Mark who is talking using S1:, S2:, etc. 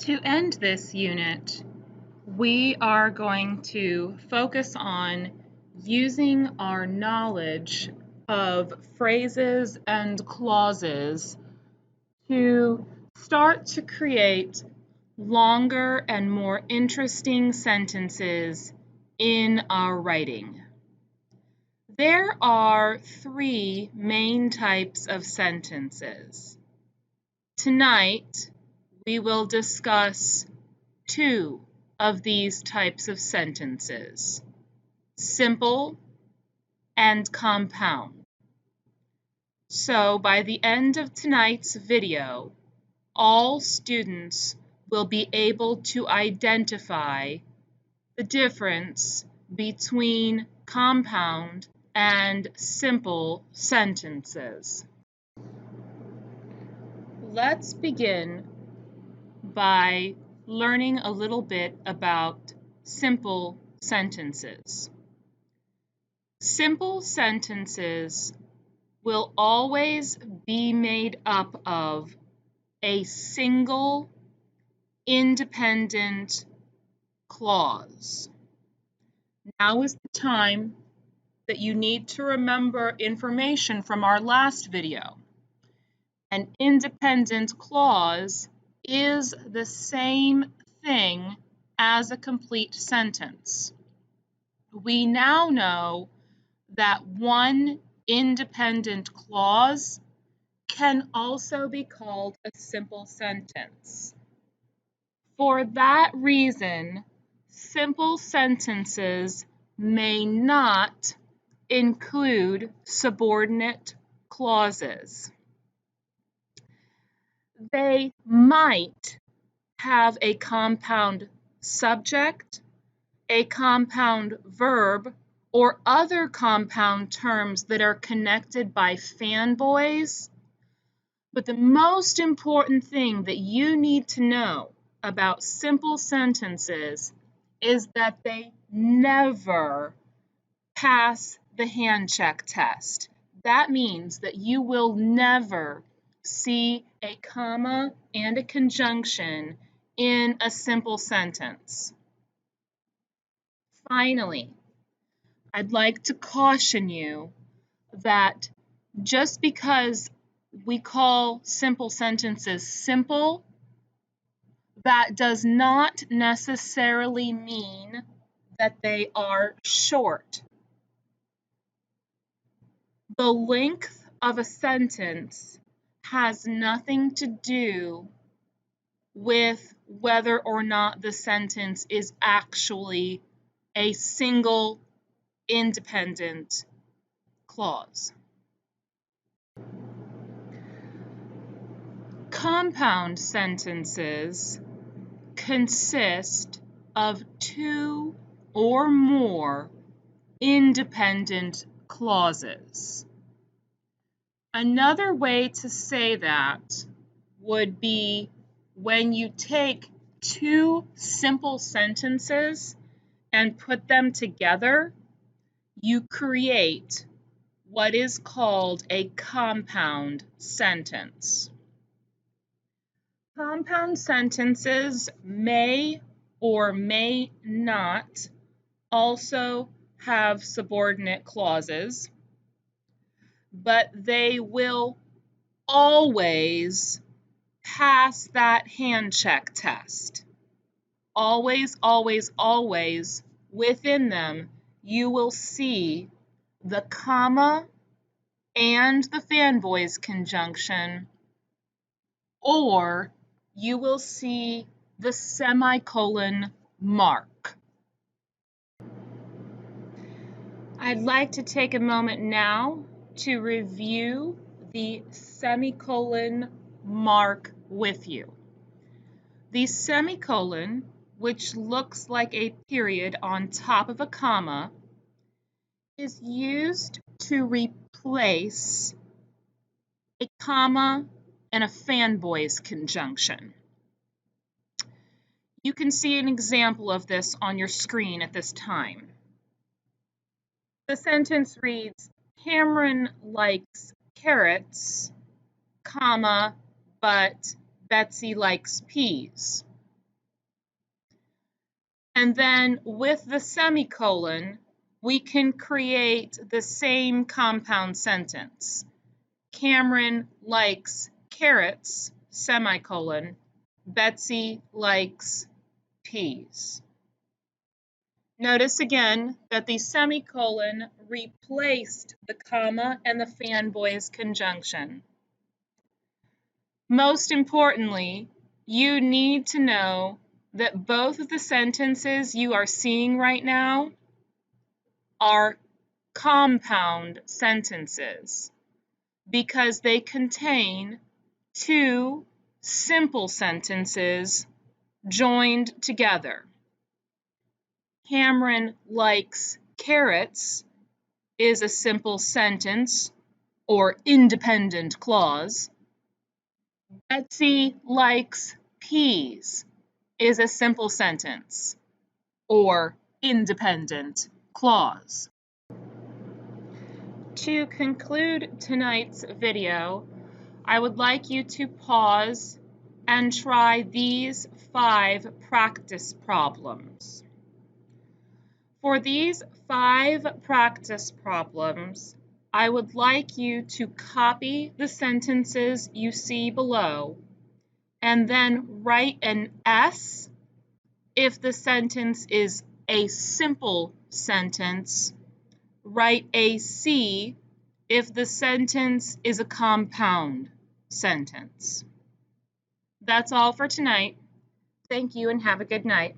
S1: To end this unit, we are going to focus on using our knowledge of phrases and clauses to start to create longer and more interesting sentences in our writing. There are three main types of sentences. Tonight, we will discuss two of these types of sentences: simple and compound. So by the end of tonight's video, all students will be able to identify the difference between compound and simple sentences. Let's begin by learning a little bit about simple sentences. Simple sentences will always be made up of a single independent clause. Now is the time that you need to remember information from our last video. An independent clause is the same thing as a complete sentence. We now know that one independent clause can also be called a simple sentence. For that reason, simple sentences may not include subordinate clauses. They might have a compound subject, a compound verb, or other compound terms that are connected by fanboys. But the most important thing that you need to know about simple sentences is that they never pass the hand check test. That means that you will never see a comma and a conjunction in a simple sentence. Finally, I'd like to caution you that just because we call simple sentences simple, that does not necessarily mean that they are short. The length of a sentence has nothing to do with whether or not the sentence is actually a single independent clause. Compound sentences consist of two or more independent clauses. Another way to say that would be when you take two simple sentences and put them together, you create what is called a compound sentence. Compound sentences may or may not also have subordinate clauses, but they will always pass that hand check test. Always, always, always within them, you will see the comma and the fanboys conjunction, or you will see the semicolon mark. I'd like to take a moment now to review the semicolon mark with you. The semicolon, which looks like a period on top of a comma, is used to replace a comma and a fanboys conjunction. You can see an example of this on your screen at this time. The sentence reads, Cameron likes carrots, comma, but Betsy likes peas. And then with the semicolon, we can create the same compound sentence. Cameron likes carrots, semicolon. Betsy likes peas. Notice again that the semicolon replaced the comma and the fanboys conjunction. Most importantly, you need to know that both of the sentences you are seeing right now are compound sentences because they contain two simple sentences joined together. Cameron likes carrots is a simple sentence or independent clause. Betsy likes peas is a simple sentence or independent clause. To conclude tonight's video, I would like you to pause and try these 5 practice problems. For these 5 practice problems, I would like you to copy the sentences you see below and then write an S if the sentence is a simple sentence. Write a C if the sentence is a compound sentence. That's all for tonight. Thank you and have a good night.